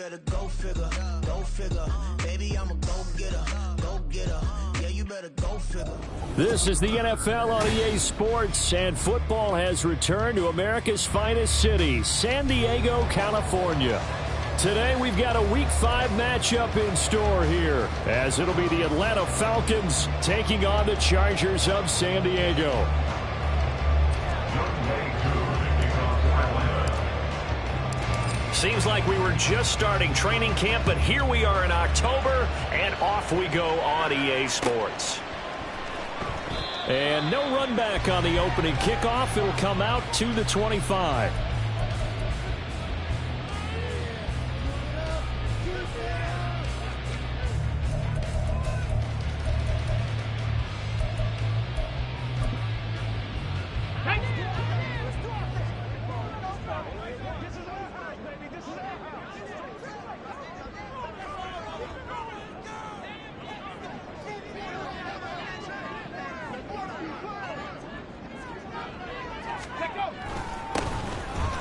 better go figure, go figure. Baby, I'm a go-getter, go-getter. Yeah, you better go figure. This is the NFL on EA Sports, and football has returned to America's finest city, San Diego, California. Today we've got a Week 5 matchup in store here, as it'll be the Atlanta Falcons taking on the Chargers of San Diego. Seems like we were just starting training camp, but here we are in October, and off we go on EA Sports. And no run back on the opening kickoff. It'll come out to the 25.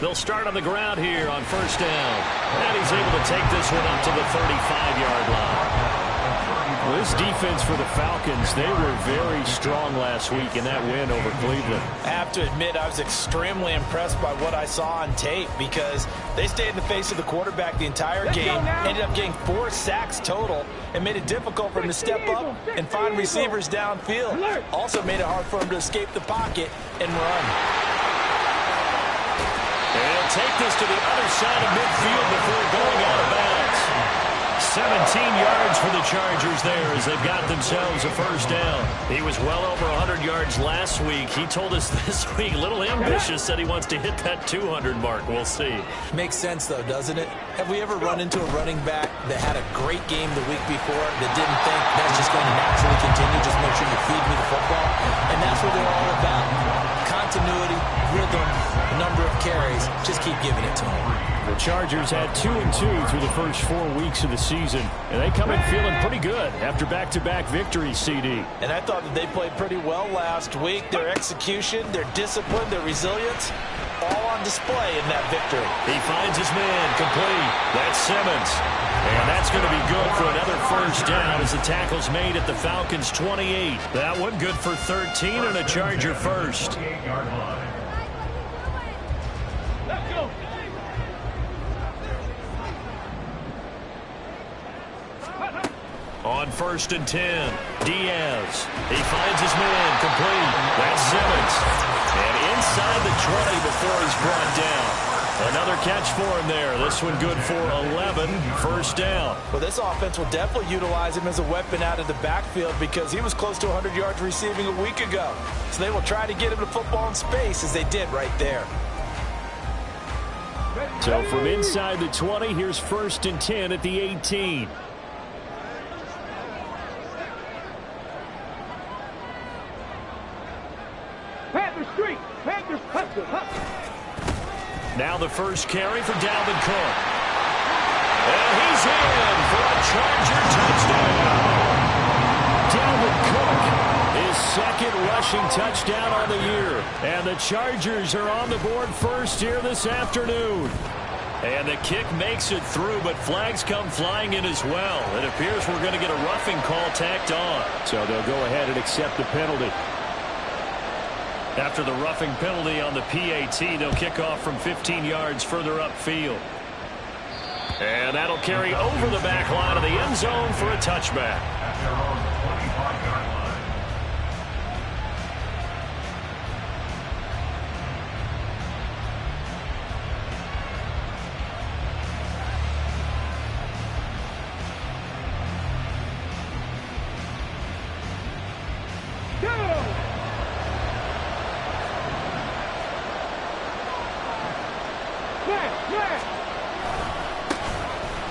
They'll start on the ground here on first down. And he's able to take this one up to the 35-yard line. Well, this defense for the Falcons, they were very strong last week in that win over Cleveland. I have to admit, I was extremely impressed by what I saw on tape because they stayed in the face of the quarterback the entire game, ended up getting 4 sacks total, and made it difficult for him to step up and find receivers downfield. Also made it hard for him to escape the pocket and run. They'll take this to the other side of midfield before going out of bounds. 17 yards for the Chargers there as they've got themselves a first down. He was well over 100 yards last week. He told us this week, a little ambitious, said he wants to hit that 200 mark. We'll see. Makes sense, though, doesn't it? Have we ever run into a running back that had a great game the week before that didn't think that's just going to naturally continue? Just make sure you feed me the football. And that's what they're all about. Continuity, rhythm, number of carries. Just keep giving it to them. The Chargers had 2-2 through the first 4 weeks of the season, and they come in feeling pretty good after back-to-back victories, CD. And I thought that they played pretty well last week. Their execution, their discipline, their resilience, all on display in that victory. He finds his man complete. That's Simmons. And that's going to be good for another first down as the tackle's made at the Falcons' 28. That one good for 13 and a Charger first. On first and 10, Diaz. He finds his man complete. That's Simmons. And inside the 20 before he's brought down. Another catch for him there. This one good for 11, first down. Well, this offense will definitely utilize him as a weapon out of the backfield because he was close to 100 yards receiving a week ago. So they will try to get him the football in space as they did right there. So from inside the 20, here's first and 10 at the 18. Now the first carry for Dalvin Cook. And he's in for a Charger touchdown. Dalvin Cook, his second rushing touchdown on the year. And the Chargers are on the board first here this afternoon. And the kick makes it through, but flags come flying in as well. It appears we're going to get a roughing call tacked on. So they'll go ahead and accept the penalty. After the roughing penalty on the PAT, they'll kick off from 15 yards further upfield. And that'll carry over the back line of the end zone for a touchback.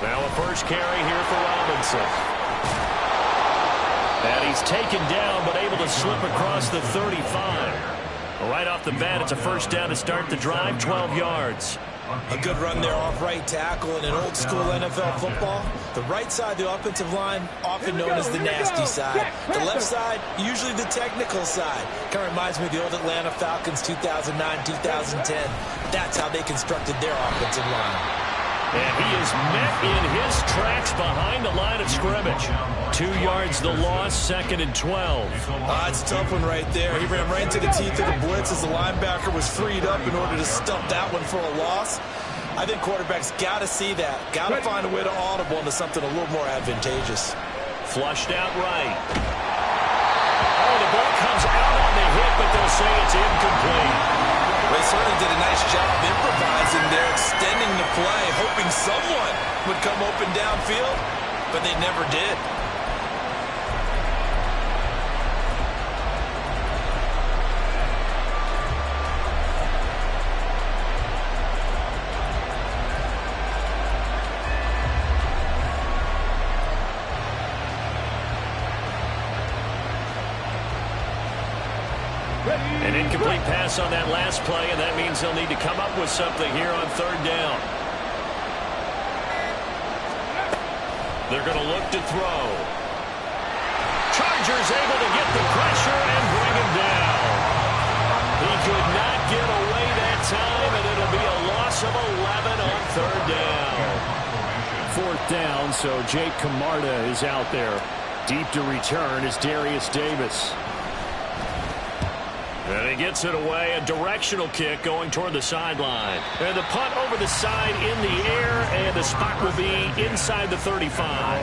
Now a first carry here for Robinson. And he's taken down but able to slip across the 35. Right off the bat, it's a first down to start the drive, 12 yards. A good run there off right tackle in an old school NFL football. The right side, the offensive line, often known as the nasty side. The left side, usually the technical side. Kind of reminds me of the old Atlanta Falcons 2009-2010. That's how they constructed their offensive line. And he is met in his tracks behind the line of scrimmage. 2 yards the loss, 2nd and 12. It's a tough one right there. He ran right into the teeth of the blitz as the linebacker was freed up in order to stump that one for a loss. I think quarterbacks got to see that. Got to find a way to audible into something a little more advantageous. Flushed out right. Oh, the ball comes out on the hit, but they'll say it's incomplete. They certainly did a nice job improvising there, extending the play, hoping someone would come open downfield, but they never did. An incomplete pass on that last play, and that means they'll need to come up with something here on 3rd down. They're going to look to throw. Chargers able to get the pressure and bring him down. He could not get away that time, and it'll be a loss of 11 on 3rd down. 4th down, so Jake Camarda is out there. Deep to return is Darius Davis. And he gets it away, a directional kick going toward the sideline. And the punt over the side in the air, and the spot will be inside the 35.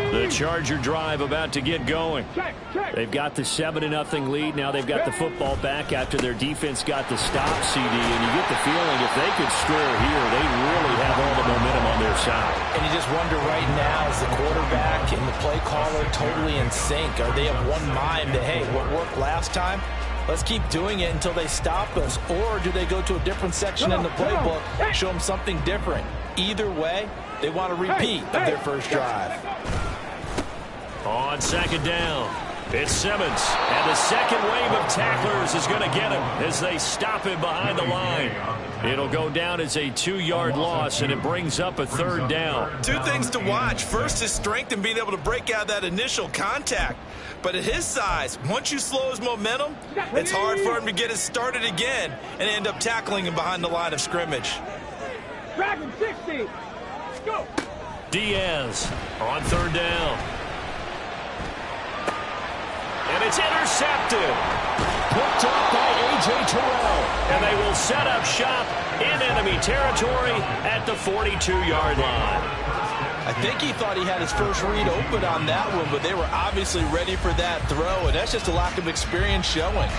The Charger drive about to get going. They've got the 7-0 lead. Now they've got the football back after their defense got the stop, CD. And you get the feeling if they could score here, they really have all the momentum on their side. And you just wonder right now, is the quarterback and the play caller totally in sync? Are they of one mind that, hey, what worked last time? Let's keep doing it until they stop us. Or do they go to a different section in the playbook, show them something different? Either way, they want a repeat of their first drive. On 2nd down, it's Simmons. And the second wave of tacklers is going to get him as they stop him behind the line. It'll go down as a 2-yard loss, and it brings up a 3rd down. 2 things to watch. First, his strength in being able to break out that initial contact. But at his size, once you slow his momentum, it's hard for him to get it started again and end up tackling him behind the line of scrimmage. Dragon 60. Let's go. Diaz on 3rd down. And it's intercepted. Picked up by A.J. Terrell. And they will set up shop in enemy territory at the 42-yard line. I think he thought he had his first read open on that one, but they were obviously ready for that throw, and that's just a lack of experience showing.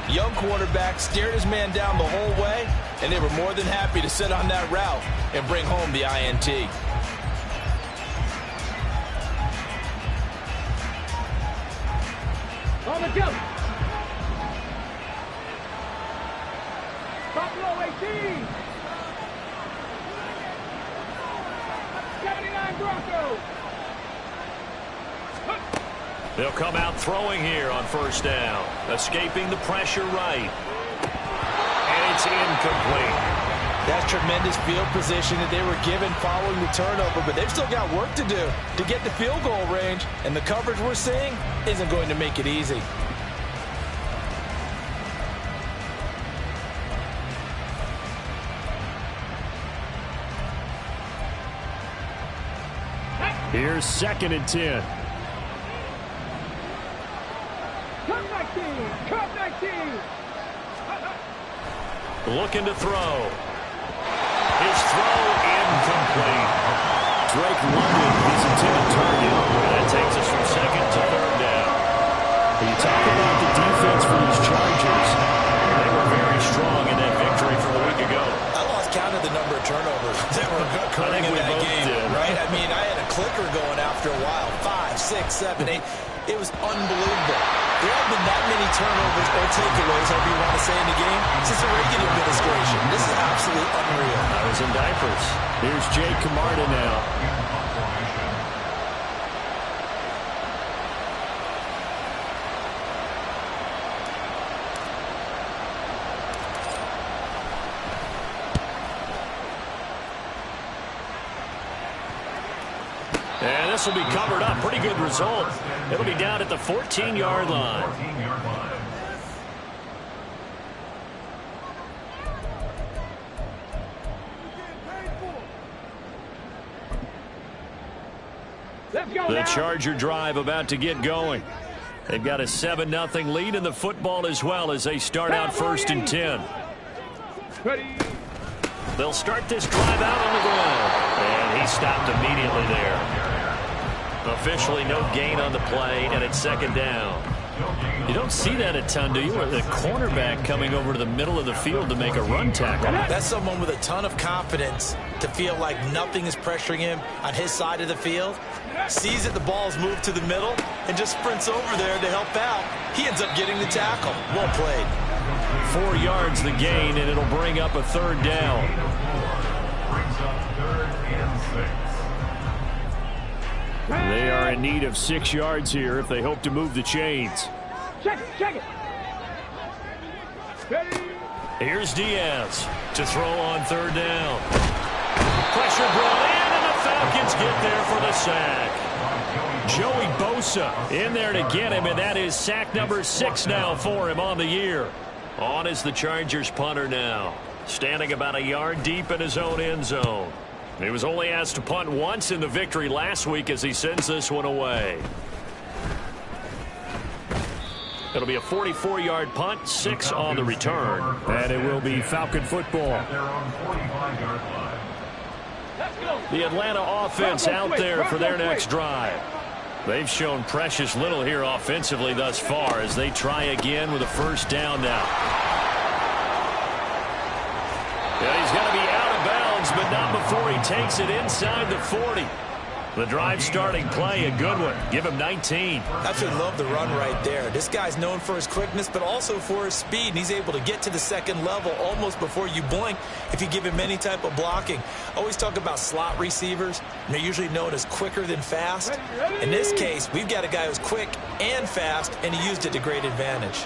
Young quarterback stared his man down the whole way, and they were more than happy to sit on that route and bring home the INT. On the go. Buffalo 18. 79 Broncos. They'll come out throwing here on 1st down. Escaping the pressure right. And it's incomplete. That's tremendous field position that they were given following the turnover, but they've still got work to do to get the field goal range, and the coverage we're seeing isn't going to make it easy. Here's 2nd and 10. Cup 19. Cup 19. Looking to throw. His throw incomplete. Drake London, his intended target. That takes us from 2nd to 3rd down. When you talk about the defense for these Chargers, they were very strong in that victory from a week ago. I lost count of the number of turnovers that were occurring in that game, right? I mean, I had a clicker going after a while. 5, 6, 7, 8. It was unbelievable. There haven't been that many turnovers or takeaways, however you want to say, in the game since the Reagan administration. This is absolutely unreal. I was in diapers. Here's Jake Camarda now. this will be covered up. Pretty good result. It'll be down at the 14-yard line. The Charger drive about to get going. They've got a 7-0 lead in the football as well as they start out 1st and 10. They'll start this drive out on the ground. And he stopped immediately there. Officially no gain on the play, and it's 2nd down. You don't see that a ton, do you? Or the cornerback coming over to the middle of the field to make a run tackle. That's someone with a ton of confidence to feel like nothing is pressuring him on his side of the field. Sees that the ball's moved to the middle and just sprints over there to help out. He ends up getting the tackle. Well played. 4 yards the gain, and it'll bring up a 3rd down. They are in need of 6 yards here if they hope to move the chains. Check it. Here's Diaz to throw on 3rd down. Pressure brought in, and the Falcons get there for the sack. Joey Bosa in there to get him, and that is sack number 6 now for him on the year. On is the Chargers punter now, standing about a yard deep in his own end zone. He was only asked to punt once in the victory last week as he sends this one away. It'll be a 44-yard punt, 6 on the return. And it will be Falcon football. The Atlanta offense out there for their next drive. They've shown precious little here offensively thus far as they try again with a 1st down now. Yeah, he's got to be out of bounds, but not before he takes it inside the 40. The drive starting play, a good one. Give him 19. Absolutely love the run right there. This guy's known for his quickness, but also for his speed. And he's able to get to the 2nd level almost before you blink if you give him any type of blocking. Always talk about slot receivers. And they're usually known as quicker than fast. In this case, we've got a guy who's quick and fast, and he used it to great advantage.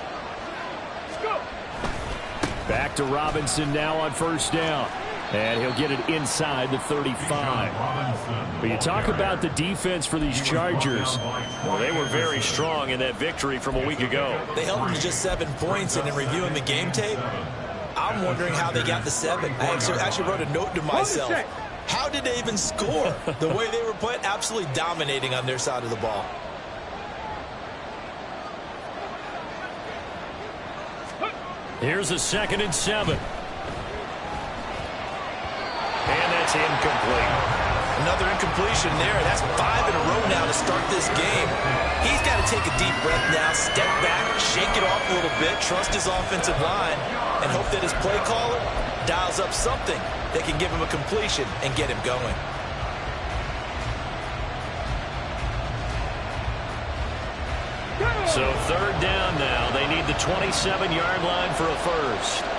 Back to Robinson now on 1st down. And he'll get it inside the 35. But you talk about the defense for these Chargers. Well, they were very strong in that victory from a week ago. They held them to just 7 points, and in reviewing the game tape, I'm wondering how they got the 7. I actually wrote a note to myself. How did they even score? The way they were playing, absolutely dominating on their side of the ball. Here's a 2nd and 7. And that's incomplete. Another incompletion there. That's 5 in a row now to start this game. He's got to take a deep breath now, step back, shake it off a little bit, trust his offensive line, and hope that his play caller dials up something that can give him a completion and get him going. So 3rd down now. They need the 27-yard line for a 1st.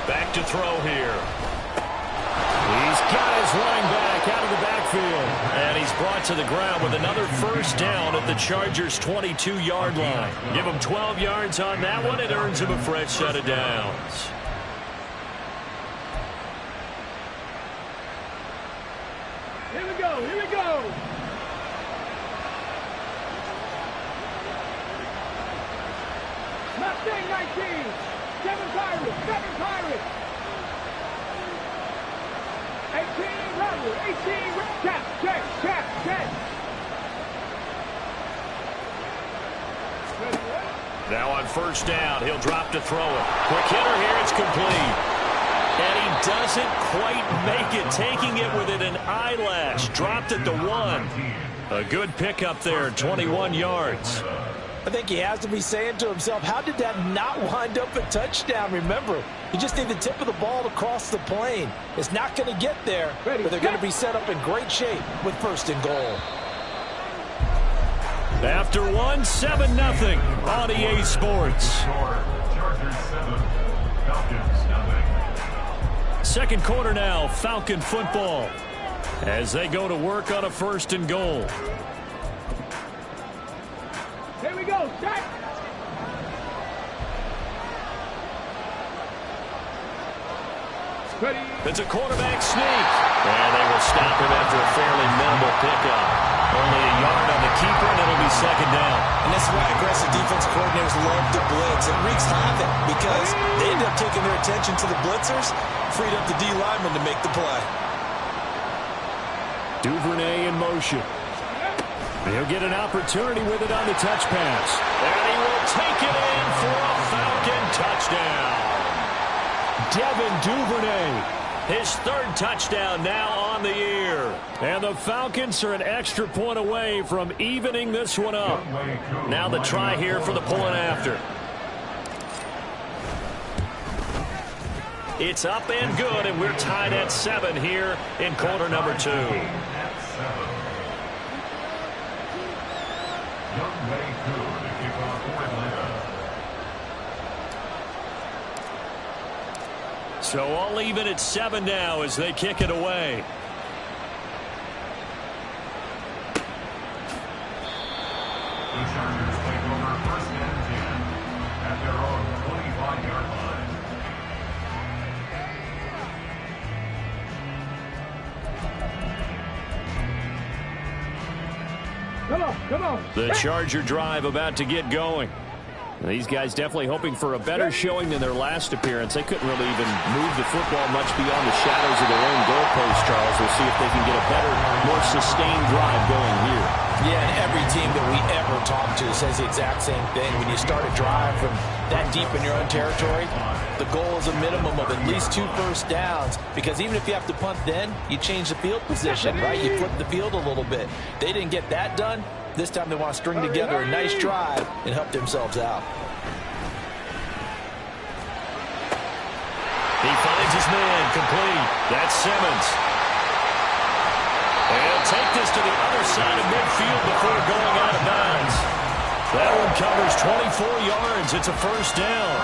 Back to throw here. He's got his running back out of the backfield. And he's brought to the ground with another 1st down at the Chargers' 22-yard line. Give him 12 yards on that one. It earns him a fresh set of downs. Here we go. Mustang 19. 7 Pirates. 18 Rebel. 18 check. Now on 1st down, he'll drop to throw it. Quick hitter here, it's complete. And he doesn't quite make it, taking it within an eyelash. Dropped at the 1. A good pickup there, 21 yards. I think he has to be saying to himself, how did that not wind up a touchdown? Remember, you just need the tip of the ball to cross the plane. It's not going to get there, but they're going to be set up in great shape with 1st and goal. After 1, 7-0 on EA Sports. Second quarter now, Falcon football, as they go to work on a 1st and goal. Here we go, set. Ready. It's a quarterback sneak. And they will stop him after a fairly minimal pickup. Only a yard on the keeper, and it'll be second down. And that's why aggressive defense coordinators love to blitz. It wreaks havoc because they end up taking their attention to the blitzers, freed up the D lineman to make the play. Duvernay in motion. He'll get an opportunity with it on the touch pass. And he will take it in for a Falcon touchdown. Devin Duvernay. His third touchdown now on the year. And the Falcons are an extra point away from evening this one up. Now the try here for the pulling after. It's up and good, and we're tied at 7 here in quarter number 2. So all even at 7 now as they kick it away. The Chargers take over first and 10 at their own 25-yard line. Come on, come on. The Charger drive about to get going. These guys definitely hoping for a better showing than their last appearance. They couldn't really even move the football much beyond the shadows of their own goalpost, Charles. We'll see if they can get a better, more sustained drive going here. Yeah, and every team that we ever talk to says the exact same thing. When you start a drive from that deep in your own territory, the goal is a minimum of at least 2 first downs, because even if you have to punt then, you change the field position, right? You flip the field a little bit. They didn't get that done. This time they want to string together a nice drive and help themselves out. He finds his man complete. That's Simmons. And he'll take this to the other side of midfield before going out of bounds. That one covers 24 yards. It's a first down.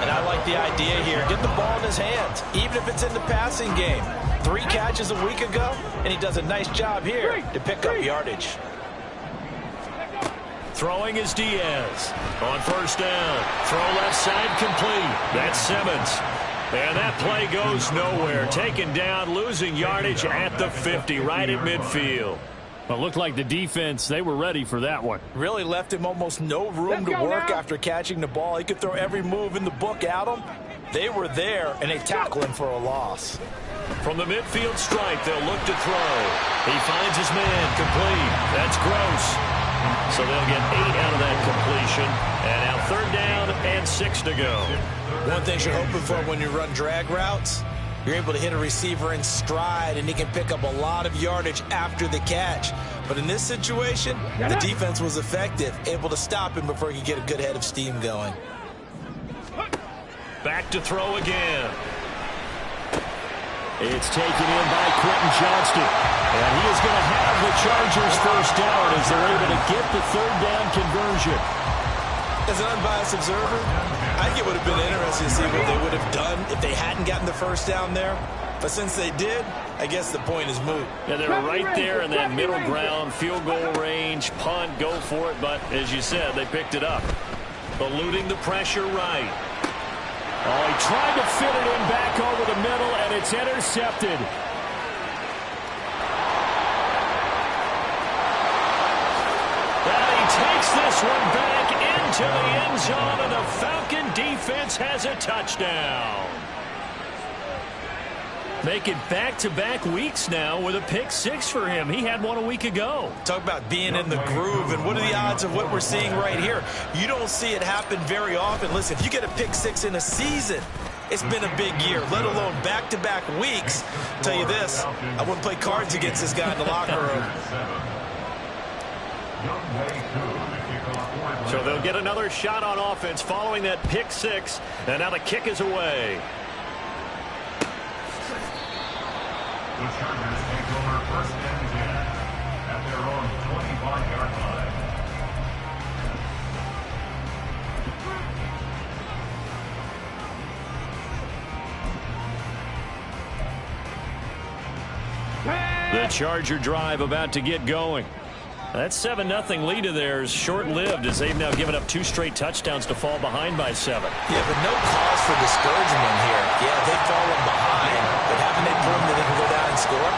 And I like the idea here. Get the ball in his hands, even if it's in the passing game. 3 catches a week ago, and he does a nice job here to pick up yardage. Throwing is Diaz. On first down. Throw left side complete. That's Simmons. And that play goes nowhere. Taken down, losing yardage at the 50, right at midfield. Well, it looked like the defense, they were ready for that one. Really left him almost no room to work after catching the ball. He could throw every move in the book at him. They were there, and they tackle him for a loss. From the midfield stripe, they'll look to throw. He finds his man complete. That's Gross. So they'll get 8 out of that completion. And now 3rd down and 6 to go. One thing you're hoping for when you run drag routes, you're able to hit a receiver in stride, and he can pick up a lot of yardage after the catch. But in this situation, the defense was effective, able to stop him before he could get a good head of steam going. Back to throw again. It's taken in by Quentin Johnston. And he is going to have the Chargers first down as they're able to get the 3rd down conversion. As an unbiased observer, I think it would have been interesting to see what they would have done if they hadn't gotten the first down there. But since they did, I guess the point is moot. Yeah, they were right there in that middle ground, field goal range, punt, go for it. But as you said, they picked it up. Eluding the pressure right. Oh, he tried to fit it in back over the middle, and it's intercepted. And he takes this one back into the end zone, and the Falcon defense has a touchdown. Making back-to-back weeks now with a pick 6 for him. He had one a week ago. Talk about being in the groove, and what are the odds of what we're seeing right here? You don't see it happen very often. Listen, if you get a pick 6 in a season, it's been a big year, let alone back-to-back weeks. I'll tell you this, I wouldn't play cards against this guy in the locker room. So they'll get another shot on offense following that pick 6, and now the kick is away. The Chargers take over first and 10 at their own 25-yard line. The Charger drive about to get going. That 7-0 lead of theirs short-lived as they've now given up 2 straight touchdowns to fall behind by 7. Yeah, but no cause for discouragement here. Yeah, they've fallen behind, but haven't they proven that they can go down and score?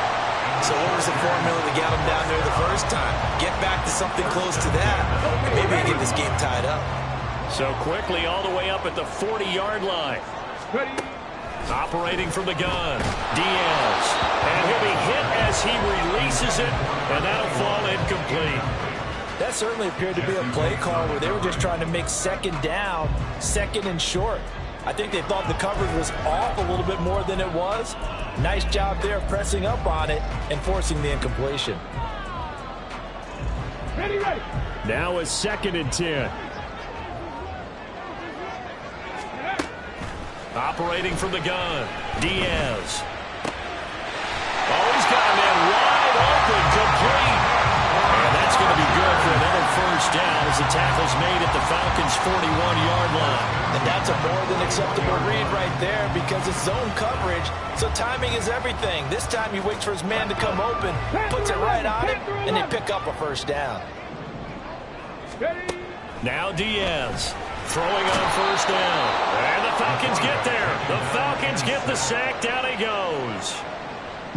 So what was the formula to get them down there the first time? Get back to something close to that, and maybe they get this game tied up. So quickly all the way up at the 40-yard line. Operating from the gun, Diaz. And he'll be hit as he releases it, and that'll fall incomplete. That certainly appeared to be a play call where they were just trying to make second down, second and short. I think they thought the coverage was off a little bit more than it was. Nice job there pressing up on it and forcing the incompletion. Ready. Now it's 2nd and 10. Operating from the gun, Diaz. Oh, he's got a man wide open, complete. And that's going to be good for another first down as the tackle's made at the Falcons' 41-yard line. And that's a more than acceptable read right there because it's zone coverage, so timing is everything. This time he waits for his man to come open, puts it right on him, and they pick up a first down. Now Diaz throwing on first down. And the Falcons get there. The Falcons get the sack. Down he goes.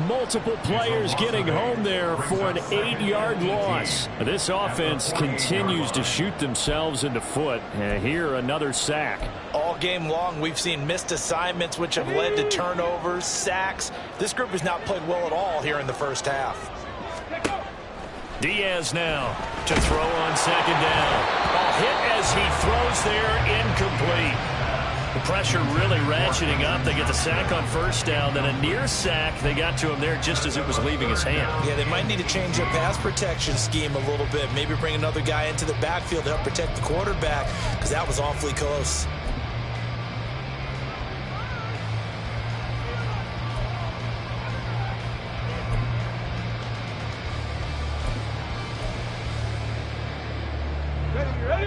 Multiple players getting home there for an 8-yard loss. This offense continues to shoot themselves in the foot. And here another sack. All game long, we've seen missed assignments, which have led to turnovers, sacks. This group has not played well at all here in the first half. Diaz now to throw on second down. Ball hit as he throws there, incomplete. The pressure really ratcheting up. They get the sack on first down, then a near sack. They got to him there just as it was leaving his hand. Yeah, they might need to change their pass protection scheme a little bit. Maybe bring another guy into the backfield to help protect the quarterback because that was awfully close.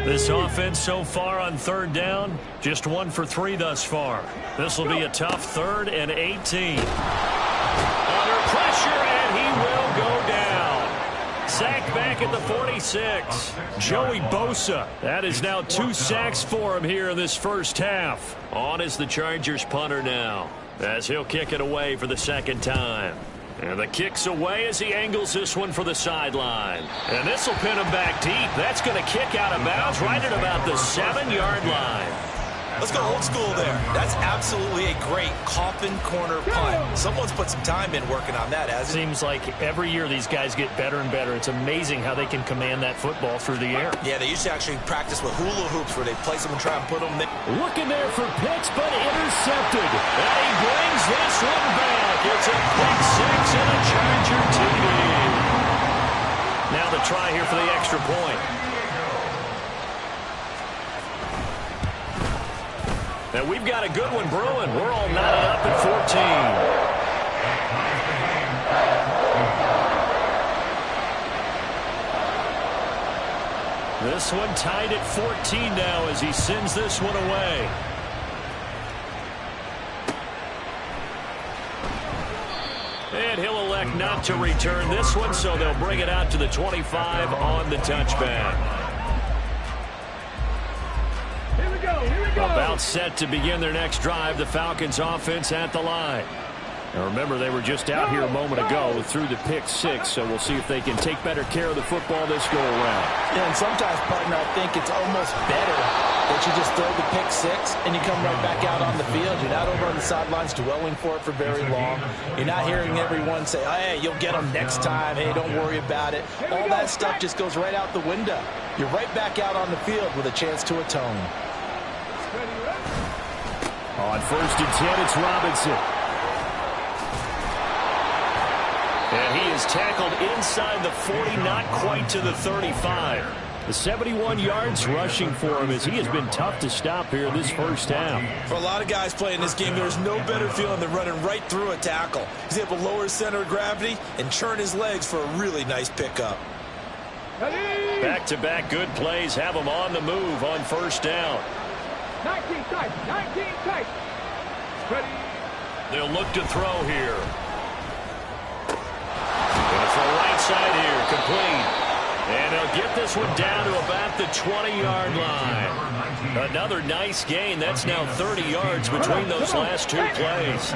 This offense so far on 3rd down, just 1 for 3 thus far. This will be a tough 3rd and 18. Under pressure, and he will go down. Sacked back at the 46. Joey Bosa. That is now 2 sacks for him here in this first half. On is the Chargers punter now, as he'll kick it away for the 2nd time. And the kick's away as he angles this one for the sideline. And this will pin him back deep. That's going to kick out of bounds right at about the 7-yard line. Let's go old school there. That's absolutely a great coffin corner punt. Someone's put some time in working on that, hasn't it? Seems like every year these guys get better and better. It's amazing how they can command that football through the air. Yeah, they used to actually practice with hula hoops where they place them and try and put them there. Looking there for Pitts, but intercepted. And he brings this one back. It's a pick 6 and a Charger TD. Now the try here for the extra point. And we've got a good one brewing. We're all knotted up at 14. This one tied at 14 now as he sends this one away. And he'll elect not to return this one, so they'll bring it out to the 25 on the touchback. About set to begin their next drive, the Falcons offense at the line. Now remember, they were just out here a moment ago through the pick 6, so we'll see if they can take better care of the football this go around. Yeah, and sometimes, partner, I think it's almost better that you just throw the pick 6 and you come right back out on the field. You're not over on the sidelines dwelling for it for very long. You're not hearing everyone say, hey, you'll get them next time. Hey, don't worry about it. All that stuff just goes right out the window. You're right back out on the field with a chance to atone. On 1st and 10, it's Robinson. And he is tackled inside the 40, not quite to the 35. The 71 yards rushing for him as he has been tough to stop here this first half. For a lot of guys playing this game, there's no better feeling than running right through a tackle. He's able to lower his center of gravity and churn his legs for a really nice pickup. Back-to-back good plays have him on the move on first down. 19 tight. Ready. They'll look to throw here. Going to throw right side here, complete. And get this one down to about the 20-yard line. Another nice gain. That's now 30 yards between those last two plays.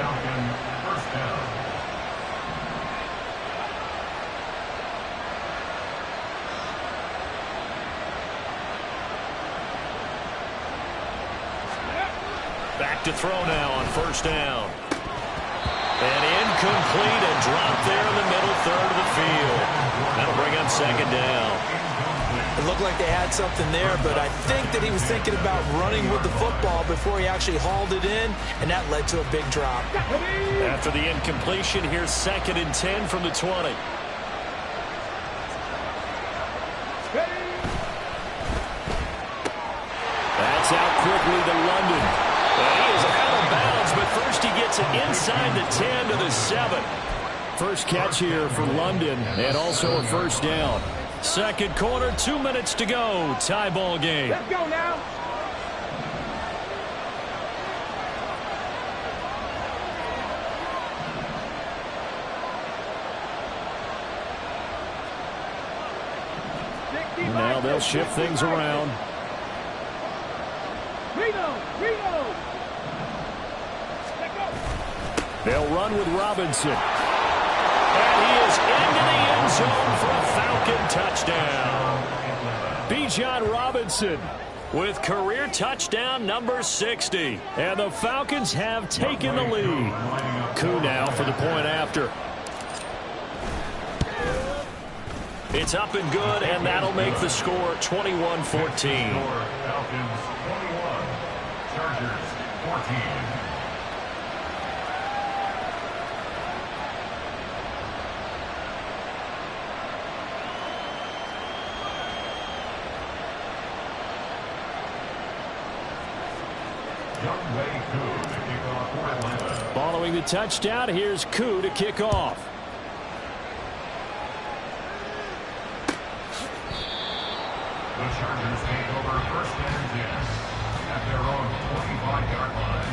Back to throw now on first down. And incomplete, a drop there in the middle third of the field. That'll bring up second down. It looked like they had something there, but I think that he was thinking about running with the football before he actually hauled it in, and that led to a big drop. After the incompletion, here's 2nd and 10 from the 20. That's out quickly to London. He is out of bounds, but first he gets it inside the 10 to the 7. First catch here for London, and also a first down. Second quarter, 2 minutes to go. Tie ball game. Let's go now. Now they'll shift things around. Reno. They'll run with Robinson. And he is into the end zone for a Falcon touchdown. Bijan Robinson with career touchdown number 60. And the Falcons have taken the lead. Koo now for the point after. It's up and good, and that'll make the score 21-14. Falcons 21, Chargers 14. Following the touchdown, here's Koo to kick off. The Chargers take over 1st and 10 at their own 25-yard line.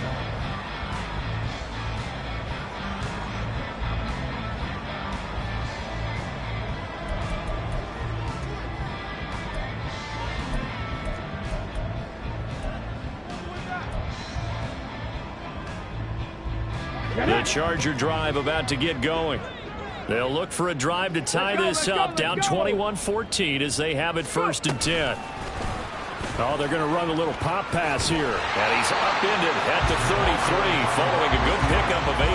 The Charger drive about to get going. They'll look for a drive to tie this up, down 21-14 as they have it 1st and 10. Oh, they're going to run a little pop pass here. And he's upended at the 33 following a good pickup of 8.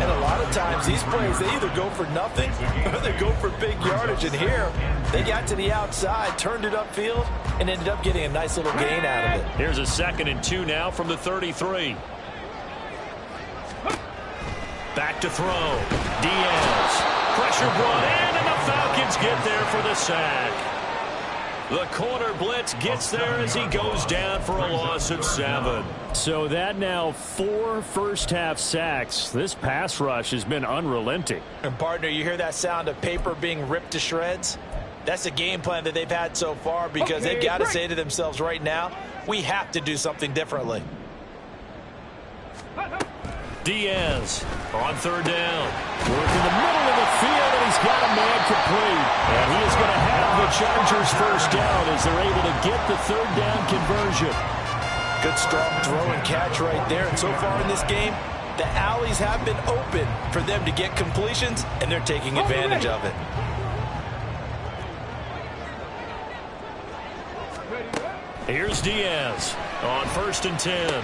And a lot of times these plays, they either go for nothing or they go for big yardage. And here, they got to the outside, turned it upfield, and ended up getting a nice little gain out of it. Here's a 2nd and 2 now from the 33. Back to throw. Diaz. Pressure brought in, and the Falcons get there for the sack. The corner blitz gets there as he goes down for a loss of 7. So that now 4 first-half sacks. This pass rush has been unrelenting. And, partner, you hear that sound of paper being ripped to shreds? That's the game plan that they've had so far because they've got to say to themselves right now, we have to do something differently. Diaz on 3rd down. Work in the middle of the field, and he's got a man complete. And he is going to have the Chargers first down as they're able to get the 3rd down conversion. Good strong throw and catch right there. And so far in this game, the alleys have been open for them to get completions, and they're taking advantage of it. Here's Diaz on 1st and 10.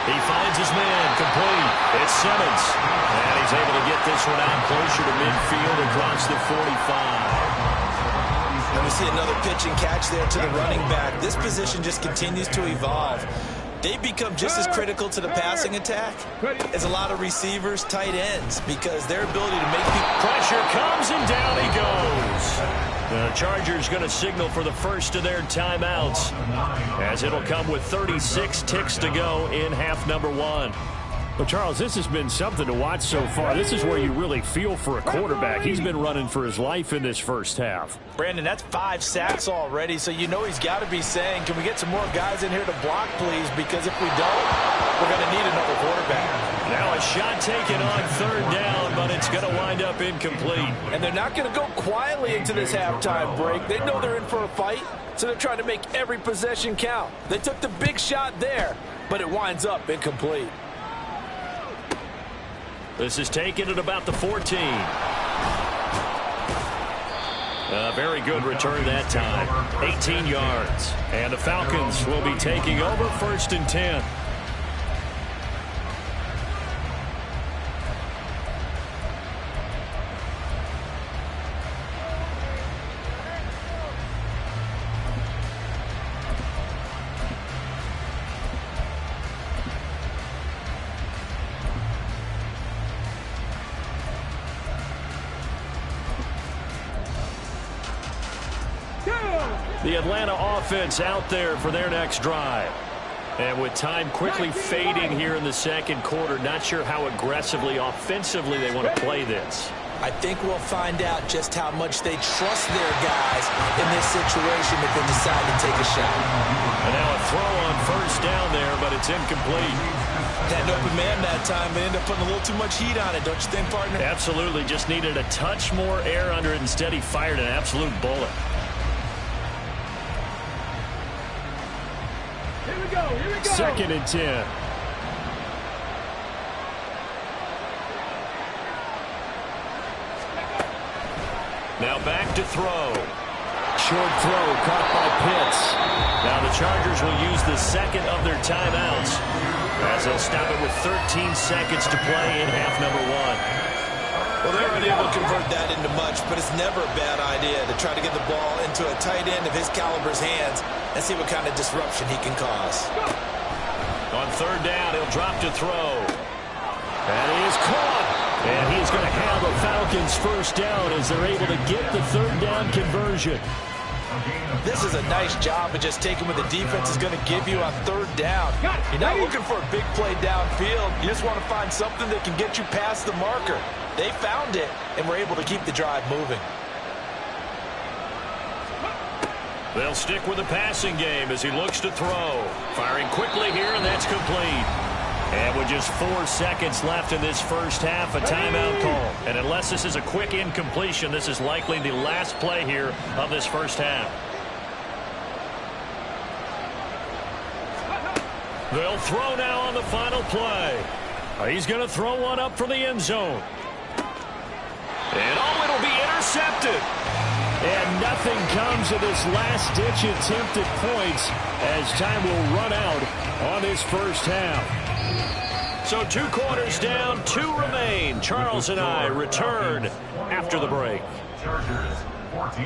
He finds his man complete. It's Simmons. And he's able to get this one out closer to midfield across the 45. And we see another pitch and catch there to the running back. This position just continues to evolve. They become just as critical to the passing attack as a lot of receivers, tight ends, because their ability to make people... Pressure comes, and down he goes. The Chargers going to signal for the first of their timeouts, as it'll come with 36 ticks to go in half number 1. Well, Charles, this has been something to watch so far. This is where you really feel for a quarterback. He's been running for his life in this first half. Brandon, that's 5 sacks already, so you know he's got to be saying, can we get some more guys in here to block, please? Because if we don't, we're going to need another quarterback. Now a shot taken on third down, but it's going to wind up incomplete. And they're not going to go quietly into this halftime break. They know they're in for a fight, so they're trying to make every possession count. They took the big shot there, but it winds up incomplete. This is taken at about the 14. A very good return that time. 18 yards. And the Falcons will be taking over 1st and 10. The Atlanta offense out there for their next drive. And with time quickly fading here in the second quarter, not sure how aggressively, offensively they want to play this. I think we'll find out just how much they trust their guys in this situation if they decide to take a shot. And now a throw on 1st down there, but it's incomplete. Had an open man that time, but ended up putting a little too much heat on it, don't you think, partner? Absolutely. Just needed a touch more air under it. Instead, he fired an absolute bullet. Here we go. 2nd and 10. Now back to throw. Short throw caught by Pitts. Now the Chargers will use the second of their timeouts as they'll stop it with 13 seconds to play in half number 1. Well, they're unable to convert that into much, but it's never a bad idea to try to get the ball into a tight end of his caliber's hands and see what kind of disruption he can cause. On 3rd down, he'll drop to throw. And he is caught. And he's going to have a Falcons 1st down as they're able to get the 3rd down conversion. This is a nice job of just taking what the defense is going to give you on 3rd down. You're not looking for a big play downfield. You just want to find something that can get you past the marker. They found it and were able to keep the drive moving. They'll stick with the passing game as he looks to throw. Firing quickly here, and that's complete. And with just 4 seconds left in this first half, a timeout call. And unless this is a quick incompletion, this is likely the last play here of this first half. They'll throw now on the final play. He's going to throw one up for the end zone. And oh, it'll be intercepted. And nothing comes of this last-ditch attempt at points as time will run out on this first half. So 2 quarters down, 2 remain. Charles and I return after the break. Chargers 14.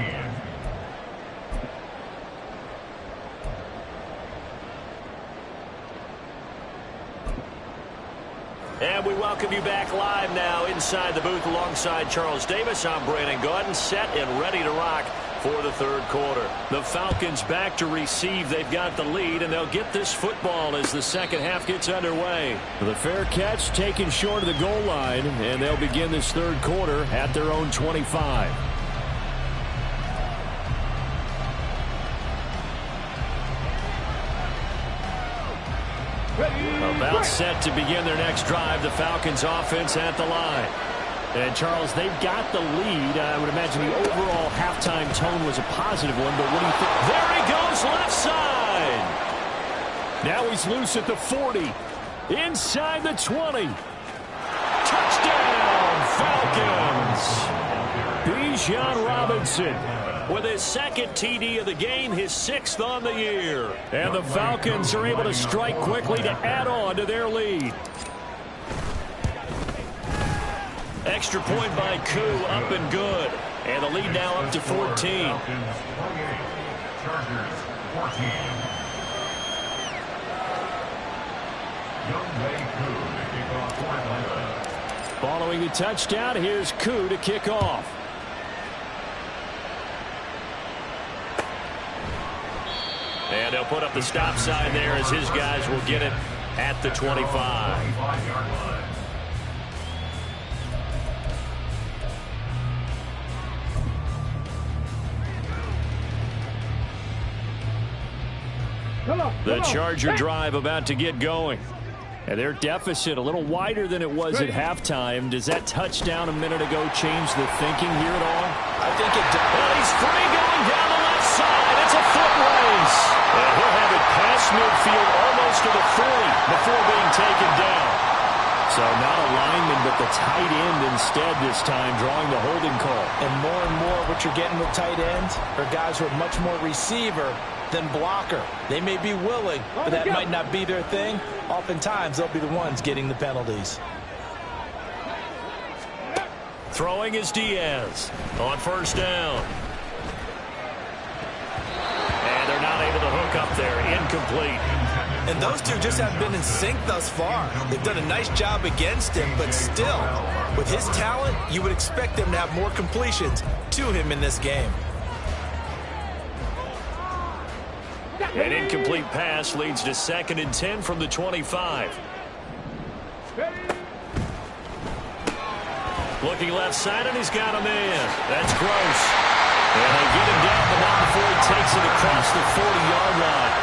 And we welcome you back live now inside the booth alongside Charles Davis. I'm Brandon Gaudin, set and ready to rock for the 3rd quarter. The Falcons back to receive. They've got the lead, and they'll get this football as the second half gets underway. The fair catch taken short of the goal line, and they'll begin this 3rd quarter at their own 25. About set to begin their next drive. The Falcons offense at the line. And, Charles, they've got the lead. I would imagine the overall halftime tone was a positive one, but what do you think? There he goes, left side. Now he's loose at the 40. Inside the 20. Touchdown, Falcons. Bijan Robinson with his 2nd TD of the game, his 6th on the year. And the Falcons are able to strike quickly to add on to their lead. Extra point by Koo, up and good. And the lead now up to 14. Falcons 28, Chargers 14. Younghoe Koo to kick off for Atlanta. Following the touchdown, here's Koo to kick off. And they'll put up the stop sign there as his guys will get it at the 25. 25-yard line. The Charger drive about to get going. And their deficit a little wider than it was at halftime. Does that touchdown a minute ago change the thinking here at all? I think it does. And he's free going down the left side. It's a foot race. And he'll have it past midfield almost to the 40 before being taken down. So not a lineman, but the tight end instead this time, drawing the holding call. And more what you're getting with tight ends are guys who are much more receiver than blocker. They may be willing, but that might not be their thing. Oftentimes, they'll be the ones getting the penalties. Throwing is Diaz on first down. And they're not able to hook up there. Incomplete. And those two just haven't been in sync thus far. They've done a nice job against him, but still, with his talent, you would expect them to have more completions to him in this game. An incomplete pass leads to 2nd and 10 from the 25. Looking left side, and he's got a man. That's Gross. And they get him down, but not before he takes it across the 40-yard line.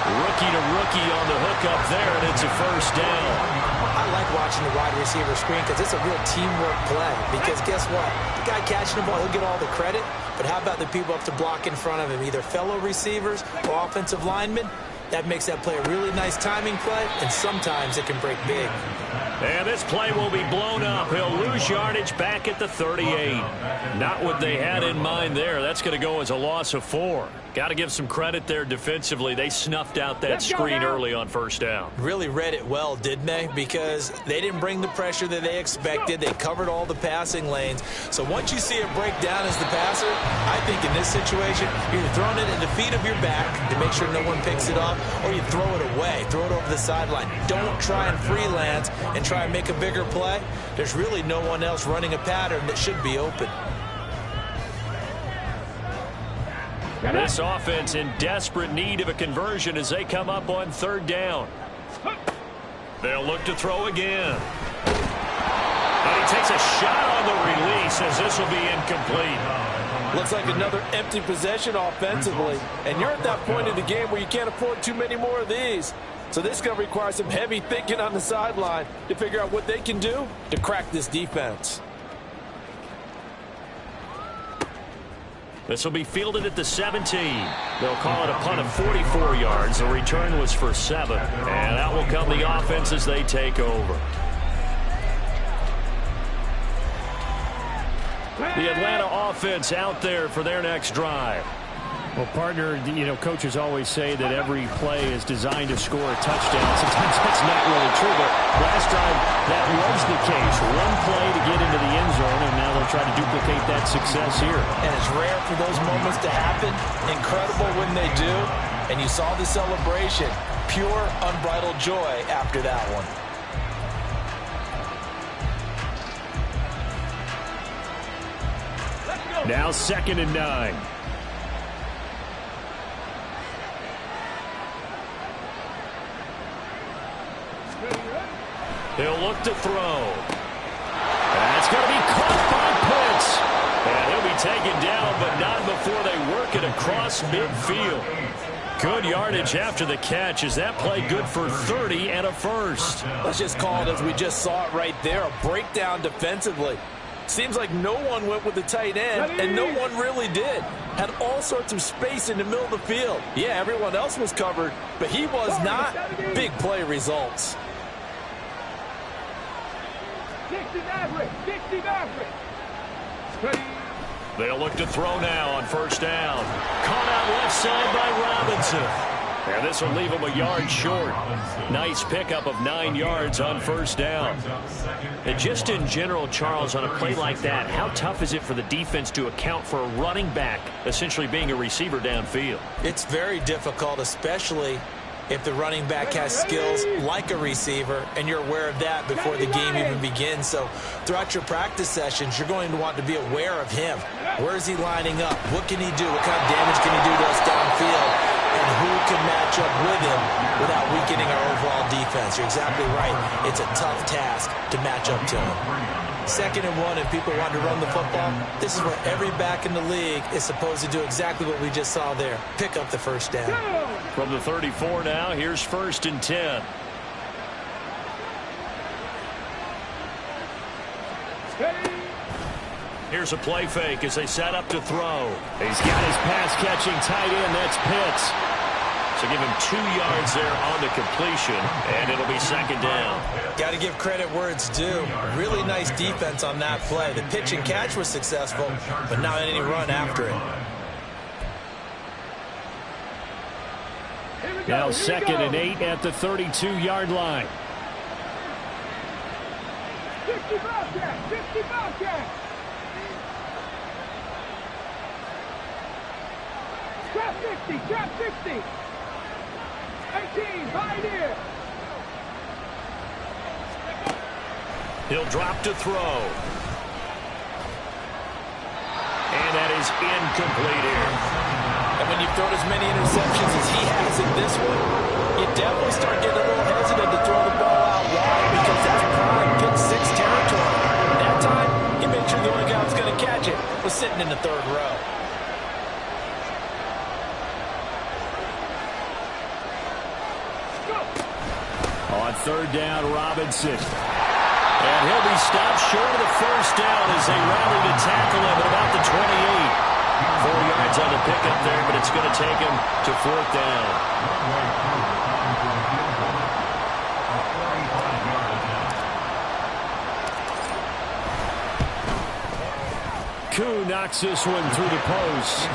Rookie to rookie on the hookup there, and it's a first down. I like watching the wide receiver screen because it's a real teamwork play. Because guess what? The guy catching the ball, he'll get all the credit. But how about the people up to block in front of him, either fellow receivers or offensive linemen? That makes that play a really nice timing play, and sometimes it can break big. And this play will be blown up. He'll lose yardage back at the 38. Not what they had in mind there. That's going to go as a loss of 4. Got to give some credit there defensively. They snuffed out that screen early on first down. Really read it well, didn't they? Because they didn't bring the pressure that they expected. They covered all the passing lanes. So once you see it break down as the passer, I think in this situation, you're either throwing it in the feet of your back to make sure no one picks it up, or you throw it away, throw it over the sideline. Don't try and freelance and try and make a bigger play. There's really no one else running a pattern that should be open. This offense in desperate need of a conversion as they come up on 3rd down. They'll look to throw again. And he takes a shot on the release as this will be incomplete. Looks like another empty possession offensively. And you're at that point in the game where you can't afford too many more of these. So this is going to require some heavy thinking on the sideline to figure out what they can do to crack this defense. This will be fielded at the 17. They'll call it a punt of 44 yards. The return was for 7. And out will come the offense as they take over. The Atlanta offense out there for their next drive. Well, partner, coaches always say that every play is designed to score a touchdown. Sometimes that's not really true, but last drive, that was the case. One play to get into the end zone, and now they'll try to duplicate that success here. And it's rare for those moments to happen. Incredible when they do. And you saw the celebration. Pure, unbridled joy after that one. Now 2nd and 9. He'll look to throw. That's going to be caught by Pitts. And he'll be taken down, but not before they work it across midfield. Good yardage after the catch. Is that play good for 30 and a first? Let's just call it as we just saw it right there. A breakdown defensively. Seems like no one went with the tight end, and no one really did. Had all sorts of space in the middle of the field. Yeah, everyone else was covered, but he was not. Big play results. 60 Maverick. They'll look to throw now on first down. Caught out left side by Robinson. And this will leave him a yard short. Nice pickup of 9 yards on first down. And just in general, Charles, on a play like that, how tough is it for the defense to account for a running back essentially being a receiver downfield? It's very difficult, especially if the running back has skills like a receiver, and you're aware of that before the game even begins. So throughout your practice sessions, you're going to want to be aware of him. Where is he lining up? What can he do? What kind of damage can he do to us downfield? And who can match up with him without weakening our overall defense? You're exactly right. It's a tough task to match up to him. 2nd and 1, and people want to run the football. This is where every back in the league is supposed to do exactly what we just saw there. Pick up the first down. From the 34 now, here's 1st and 10. Here's a play fake as they set up to throw. He's got his pass-catching tight end. That's Pitts. So give him 2 yards there on the completion, and it'll be second down. Got to give credit where it's due. Really nice defense on that play. The pitch and catch was successful, but not any run after it. Now 2nd and 8 at the 32-yard line. 50 Bobcat! 50 Bobcat! Trap 50! Trap 50! 18! Pioneer! He'll drop to throw. And that is incomplete here. And when you've thrown as many interceptions as he has in this one, you definitely start getting a little hesitant to throw the ball out wide because that's prime pick 6 territory. That time, he made sure the only guy who was going to catch it was sitting in the 3rd row. On 3rd down, Robinson. And he'll be stopped short of the 1st down as they rally to tackle him at about the 28. 4 yards on the pickup there, but it's going to take him to 4th down. Koo knocks this one through the post.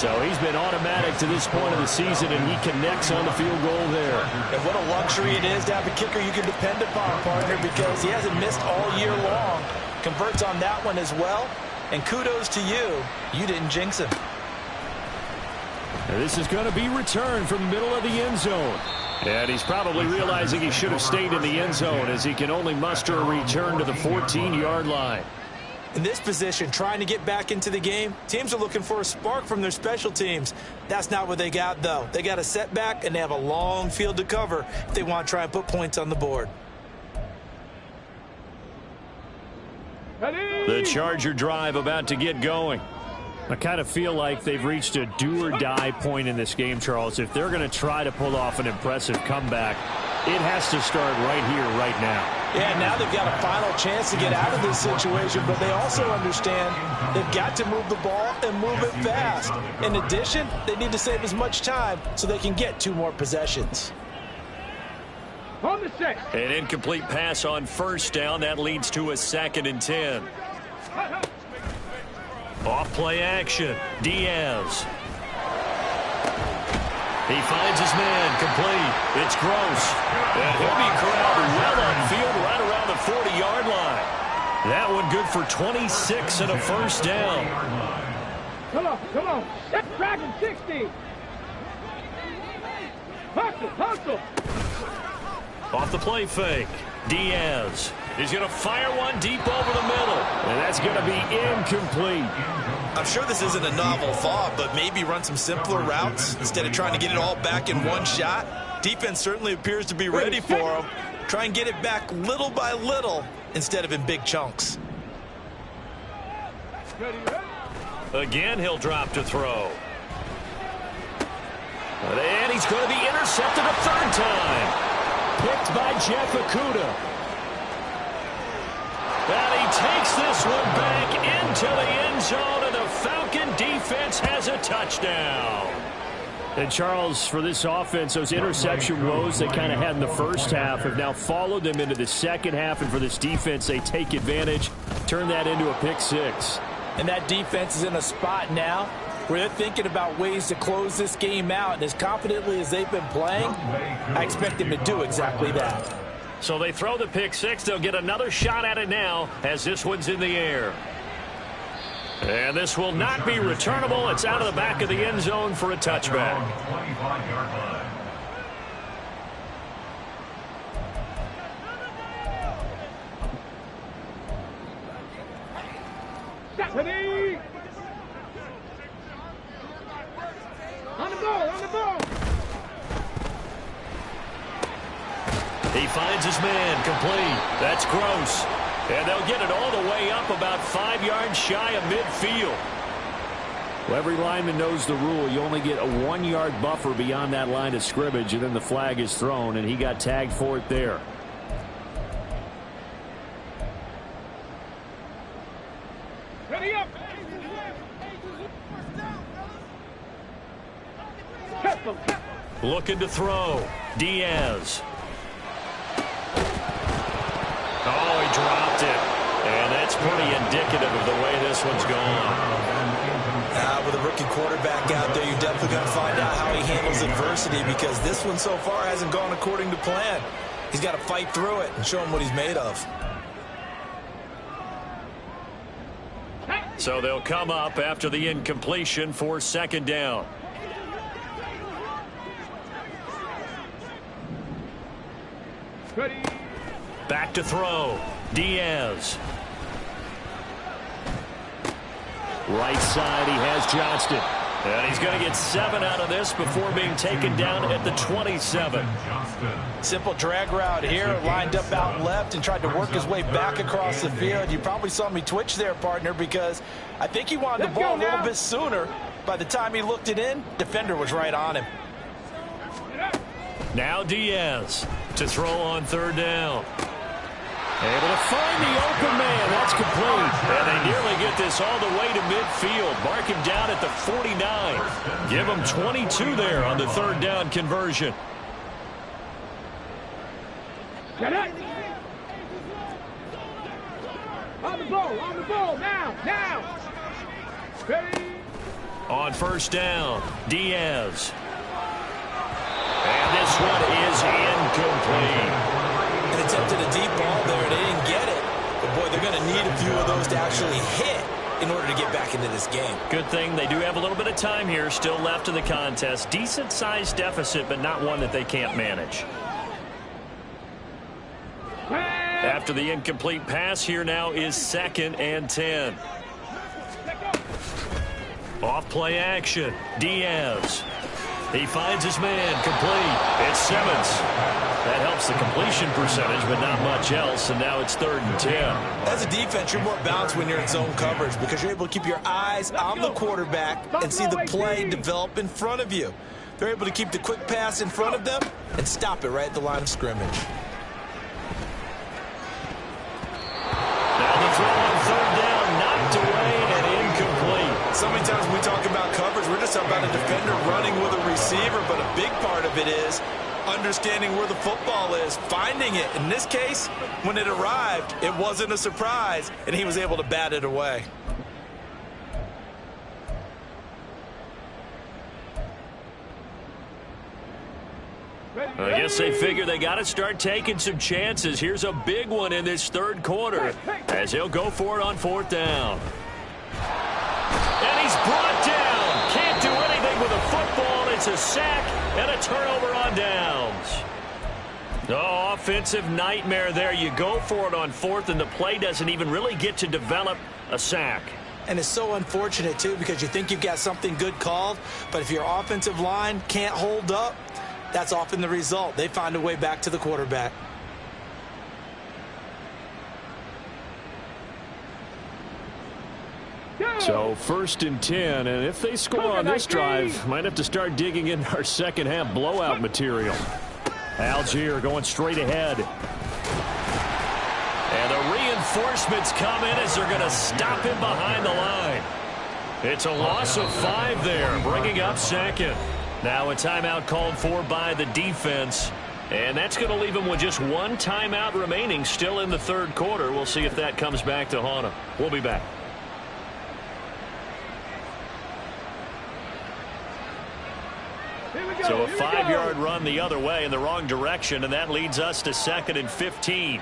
So he's been automatic to this point of the season, and he connects on the field goal there. And what a luxury it is to have a kicker you can depend upon, partner, because he hasn't missed all year long. Converts on that one as well. And kudos to you. You didn't jinx him. And this is going to be returned from the middle of the end zone. And he's probably realizing he should have stayed in the end zone as he can only muster a return to the 14-yard line. In this position, trying to get back into the game, teams are looking for a spark from their special teams. That's not what they got, though. They got a setback, and they have a long field to cover if they want to try and put points on the board. The Charger drive about to get going. I kind of feel like they've reached a do-or-die point in this game, Charles. If they're going to try to pull off an impressive comeback, it has to start right here, right now. Yeah, now they've got a final chance to get out of this situation, but they also understand they've got to move the ball and move it fast. In addition, they need to save as much time so they can get 2 more possessions. On the 6. An incomplete pass on 1st down. That leads to a 2nd and 10. Off play action. Diaz. He finds his man complete. It's Gross. And he'll be corralled well on field right around the 40-yard line. That one good for 26 and a 1st down. Come on, come on. Dragon 60. Hustle. Off the play fake. Diaz. He's going to fire one deep over the middle. And that's going to be incomplete. I'm sure this isn't a novel thought, but maybe run some simpler routes instead of trying to get it all back in one shot. Defense certainly appears to be ready for him. Try and get it back little by little instead of in big chunks. Again, he'll drop to throw. And he's going to be intercepted a 3rd time. Picked by Jeff Okudah. And he takes this one back into the end zone, and the Falcon defense has a touchdown. And, Charles, for this offense, those interception woes they kind of had in the first half have now followed them into the second half, and for this defense, they take advantage, turn that into a pick 6. And that defense is in a spot now where they're thinking about ways to close this game out, and as confidently as they've been playing, I expect them to do exactly that. So they throw the pick 6. They'll get another shot at it now as this one's in the air. And this will not be returnable. It's out of the back of the end zone for a touchback. 25-yard line. Stephanie! On the ball! He finds his man complete. That's Gross. And they'll get it all the way up about 5 yards shy of midfield. Well, every lineman knows the rule. You only get a 1-yard buffer beyond that line of scrimmage, and then the flag is thrown, and he got tagged for it there. Ready up! Looking to throw. Diaz. Oh, he dropped it. And that's pretty indicative of the way this one's gone. With a rookie quarterback out there, you're definitely going to find out how he handles adversity, because this one so far hasn't gone according to plan. He's got to fight through it and show him what he's made of. So they'll come up after the incompletion for second down. Ready. Back to throw. Diaz. Right side, he has Johnston. And he's going to get 7 out of this before being taken down at the 27. Simple drag route here, lined up out left and tried to work his way back across the field. You probably saw me twitch there, partner, because I think he wanted the ball a little bit sooner. By the time he looked it in, defender was right on him. Now Diaz to throw on third down. Able to find the open man. That's complete. And they nearly get this all the way to midfield. Mark him down at the 49. Give him 22 there on the third down conversion. Get it. On the ball, now. Ready. On first down, Diaz. And this one is incomplete. They attempted a deep ball there. They didn't get it. But, boy, they're going to need a few of those to actually hit in order to get back into this game. Good thing they do have a little bit of time here still left in the contest. Decent-sized deficit, but not one that they can't manage. After the incomplete pass, here now is 2nd and 10. Off play action. Diaz. He finds his man. Complete. It's Simmons. That helps the completion percentage, but not much else, and now it's 3rd and 10. As a defense, you're more balanced when you're in zone coverage because you're able to keep your eyes on the quarterback and see the play develop in front of you. They're able to keep the quick pass in front of them and stop it right at the line of scrimmage. Now the throw on third down, knocked away and incomplete. So many times when we talk about coverage, we're just about a defender running with a receiver, but a big part of it is understanding where the football is, finding it. In this case, when it arrived, it wasn't a surprise, and he was able to bat it away. I guess they figure they got to start taking some chances. Here's a big one in this third quarter as he'll go for it on 4th down. And he's brought down. Can't do anything with a football. It's a sack and a turnover on downs. Oh, offensive nightmare there. You go for it on 4th, and the play doesn't even really get to develop a sack. And it's so unfortunate, too, because you think you've got something good called, but if your offensive line can't hold up, that's often the result. They find a way back to the quarterback. So 1st and 10, and if they score on this drive, might have to start digging in our second half blowout material. Algier going straight ahead. And the reinforcements come in as they're going to stop him behind the line. It's a loss of 5 there, bringing up 2nd. Now a timeout called for by the defense. And that's going to leave him with just 1 timeout remaining still in the third quarter. We'll see if that comes back to haunt him. We'll be back. So a 5-yard run the other way in the wrong direction, and that leads us to 2nd and 15.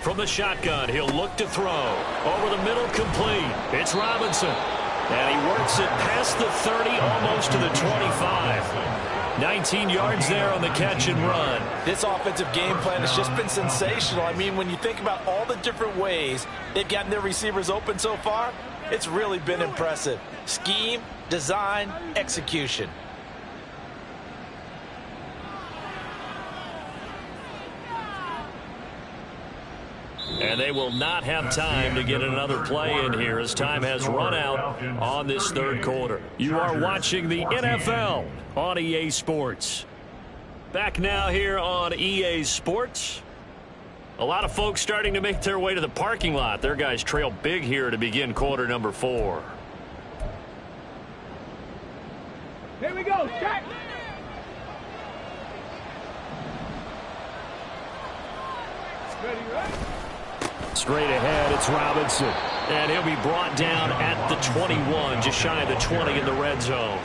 From the shotgun, he'll look to throw. Over the middle, complete. It's Robinson. And he works it past the 30, almost to the 25. 19 yards there on the catch and run. This offensive game plan has just been sensational. I mean, when you think about all the different ways they've gotten their receivers open so far, it's really been impressive. Scheme, design, execution. And they will not have time to get another play in here as time has run out on this third quarter. You are watching the NFL on EA Sports. Back now here on EA Sports. A lot of folks starting to make their way to the parking lot. Their guys trail big here to begin quarter number 4. Here we go. Check. Ready, right? Straight ahead, it's Robinson. And he'll be brought down at the 21, just shy of the 20 in the red zone.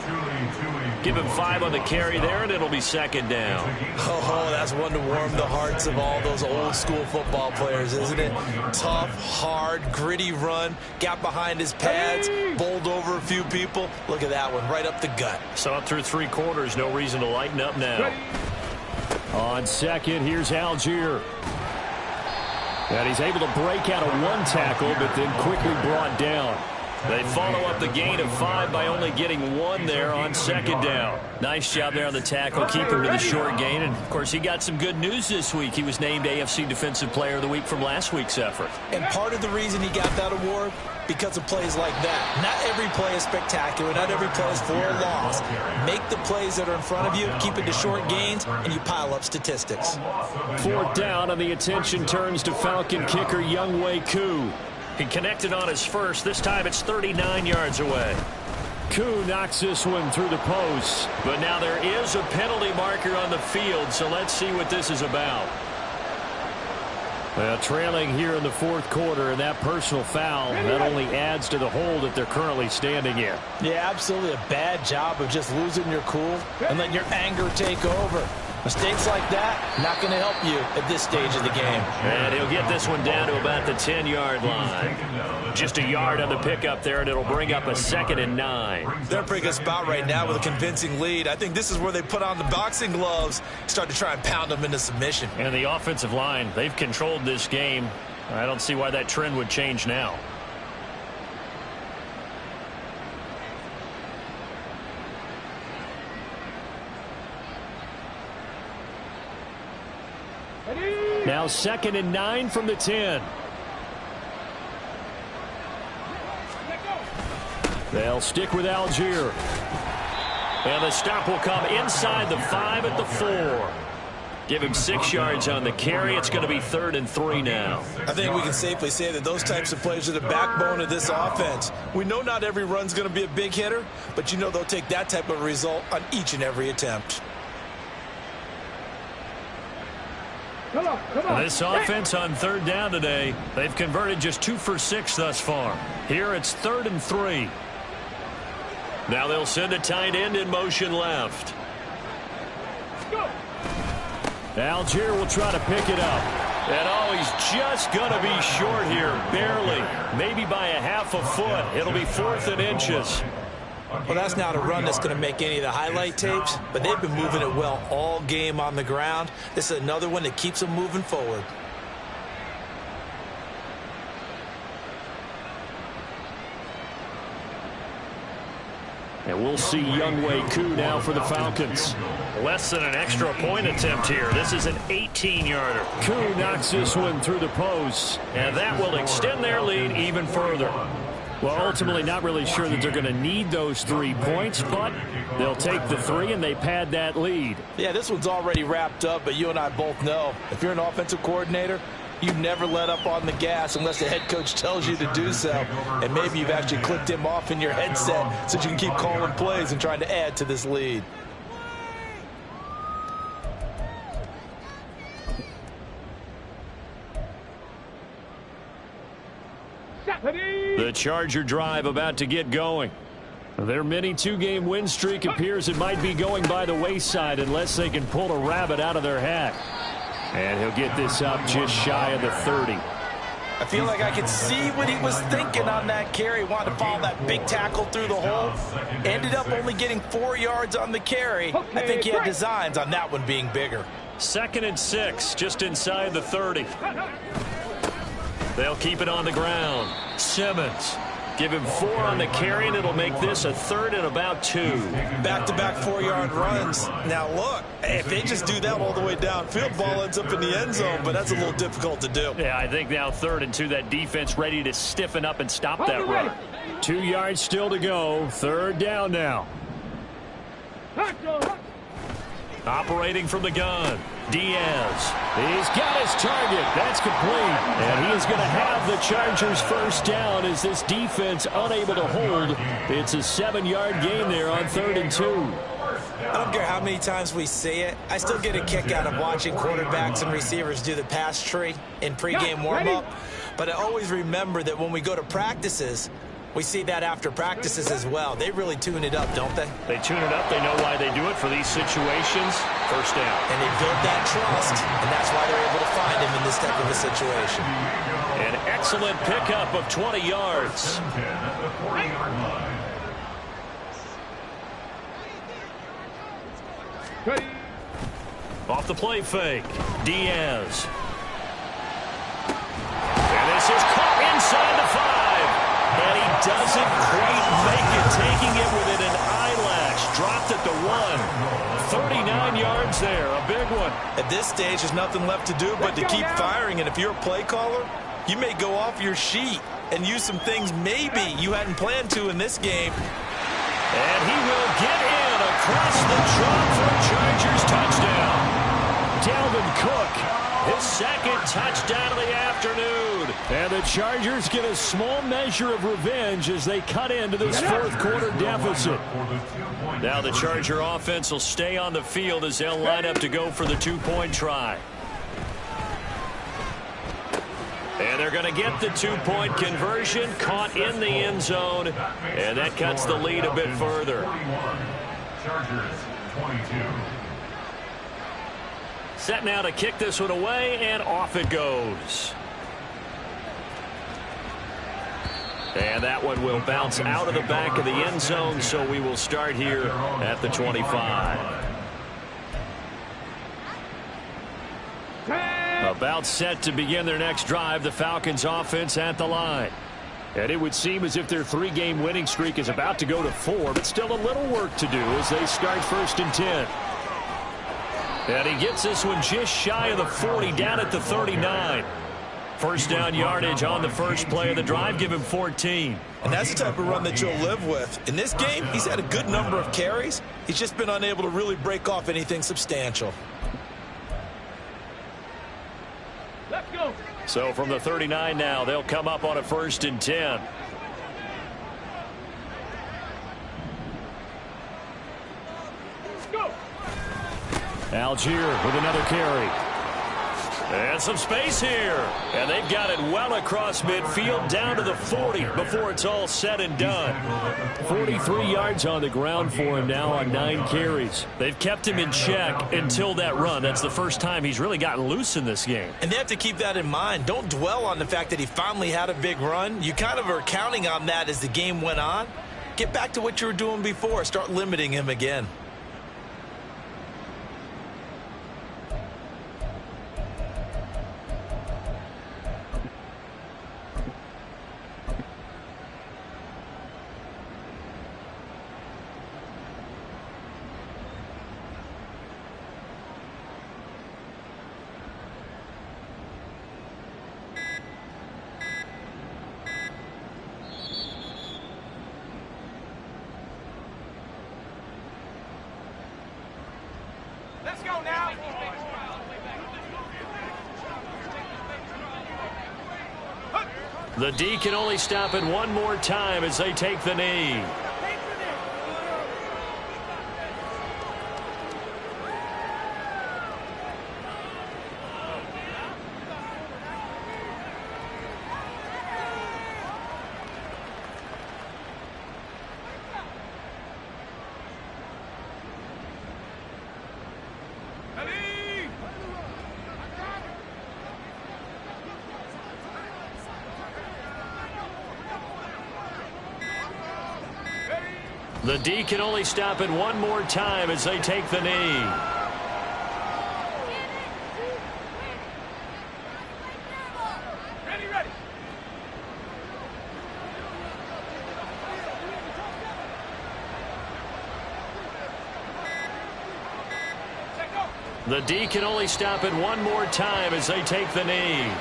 Give him 5 on the carry there, and it'll be second down. Oh, that's one to warm the hearts of all those old school football players, isn't it? Tough, hard, gritty run, got behind his pads, bowled over a few people. Look at that one, right up the gut. So up through 3 quarters, no reason to lighten up now. On second, here's Algier. And he's able to break out of 1 tackle, but then quickly brought down. They follow up the gain of 5 by only getting 1 there on second down. Nice job there on the tackle, keep him to the short gain. And, of course, he got some good news this week. He was named AFC Defensive Player of the Week from last week's effort. And part of the reason he got that award, because of plays like that. Not every play is spectacular. Not every play is for a loss. Make the plays that are in front of you, keep it to short gains, and you pile up statistics. 4th down, and the attention turns to Falcon kicker Younghoe Koo. He connected on his first. This time it's 39 yards away. Koo knocks this one through the post. But now there is a penalty marker on the field, so let's see what this is about. Trailing here in the 4th quarter, and that personal foul, that only adds to the hole that they're currently standing in. Yeah, absolutely a bad job of just losing your cool and letting your anger take over. Mistakes like that, not going to help you at this stage of the game. And he'll get this one down to about the 10-yard line. Just a yard on the pickup there, and it'll bring up a 2nd and 9. They're a pretty good spot right now with a convincing lead. I think this is where they put on the boxing gloves, start to try and pound them into submission. And the offensive line, they've controlled this game. I don't see why that trend would change now. Now 2nd and 9 from the 10. They'll stick with Algier. And the stop will come inside the 5 at the 4. Give him 6 yards on the carry. It's going to be 3rd and 3 now. I think we can safely say that those types of plays are the backbone of this offense. We know not every run's going to be a big hitter, but you know they'll take that type of result on each and every attempt. Come on. This offense on 3rd down today, they've converted just 2 for 6 thus far. Here it's 3rd and 3. Now they'll send a tight end in motion left. Go. Algier will try to pick it up. And he's just going to be short here, barely. Maybe by a half a foot. It'll be 4th and inches. Well, that's not a run that's going to make any of the highlight tapes, but they've been moving it well all game on the ground. This is another one that keeps them moving forward. And we'll see Younghoe Koo now for the Falcons. Less than an extra point attempt here. This is an 18-yarder. Koo knocks this one through the post, and that will extend their lead even further. Well, ultimately not really sure that they're going to need those 3 points, but they'll take the 3 and they pad that lead. Yeah, this one's already wrapped up, but you and I both know if you're an offensive coordinator, you never let up on the gas unless the head coach tells you to do so. And maybe you've actually clicked him off in your headset so you can keep calling plays and trying to add to this lead. The Charger drive about to get going. Their mini 2-game win streak appears it might be going by the wayside unless they can pull a rabbit out of their hat. And he'll get this up just shy of the 30. I feel like I could see what he was thinking on that carry. Wanted to follow that big tackle through the hole. Ended up only getting 4 yards on the carry. I think he had designs on that one being bigger. 2nd and 6, just inside the 30. They'll keep it on the ground. Simmons, give him 4 on the carry, and it'll make this a 3rd and about 2. Back-to-back 4-yard runs. Now, look, if they just do that all the way downfield, ball ends up in the end zone, but that's a little difficult to do. Yeah, I think now 3rd and 2, that defense ready to stiffen up and stop that run. 2 yards still to go. 3rd down now. Operating from the gun, Diaz. He's got his target. That's complete. And he is going to have the Chargers first down as this defense unable to hold. It's a 7-yard gain there on 3rd and 2. I don't care how many times we say it. I still get a kick out of watching quarterbacks and receivers do the pass tree in pregame warm-up. But I always remember that when we go to practices, we see that after practices as well. They really tune it up, don't they? They tune it up. They know why they do it for these situations. First down. And they build that trust, and that's why they're able to find him in this type of a situation. An excellent pickup of 20 yards. At the 40-yard line. Off the play fake, Diaz. And this is caught inside the 5. And he doesn't quite make it, taking it within an eyelash. Dropped at the 1. 39 yards there, a big one. At this stage, there's nothing left to do but to keep firing. And if you're a play caller, you may go off your sheet and use some things maybe you hadn't planned to in this game. And he will get in across the drop for a Chargers touchdown. Dalvin Cook, his second touchdown of the afternoon. And the Chargers get a small measure of revenge as they cut into this fourth-quarter deficit. Now the Charger offense will stay on the field as they'll line up to go for the 2-point try. And they're going to get the 2-point conversion, caught in the end zone, and that cuts the lead a bit further. Chargers 22. Set now to kick this one away, and off it goes. And that one will bounce out of the back of the end zone, so we will start here at the 25. About set to begin their next drive, the Falcons offense at the line. And it would seem as if their 3-game winning streak is about to go to 4, but still a little work to do as they start 1st and 10. And he gets this one just shy of the 40, down at the 39. First down yardage on the first play of the drive, give him 14. And that's the type of run that you'll live with. In this game, he's had a good number of carries. He's just been unable to really break off anything substantial. Let's go. So from the 39 now, they'll come up on a 1st and 10. Let's go. Algier with another carry. And some space here. And they've got it well across midfield down to the 40 before it's all said and done. 43 yards on the ground for him now on 9 carries. They've kept him in check until that run. That's the first time he's really gotten loose in this game. And they have to keep that in mind. Don't dwell on the fact that he finally had a big run. You kind of are counting on that as the game went on. Get back to what you were doing before. Start limiting him again. Let's go now. The D can only stop it one more time as they take the knee. The D can only stop it one more time as they take the knee. Ready. The D can only stop it one more time as they take the knee.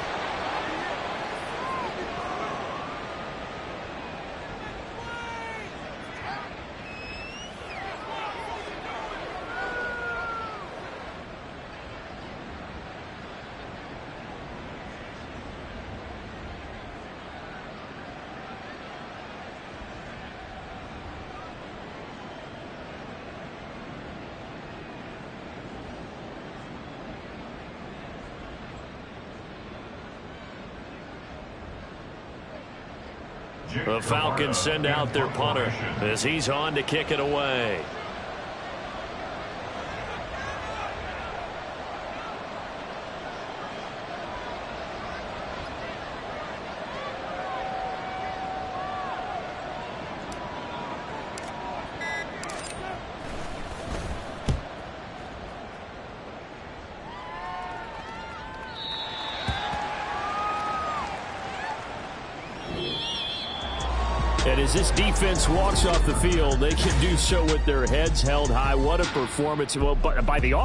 The Falcons send out their punter as he's on to kick it away. And as this defense walks off the field, they can do so with their heads held high. What a performance by the offense.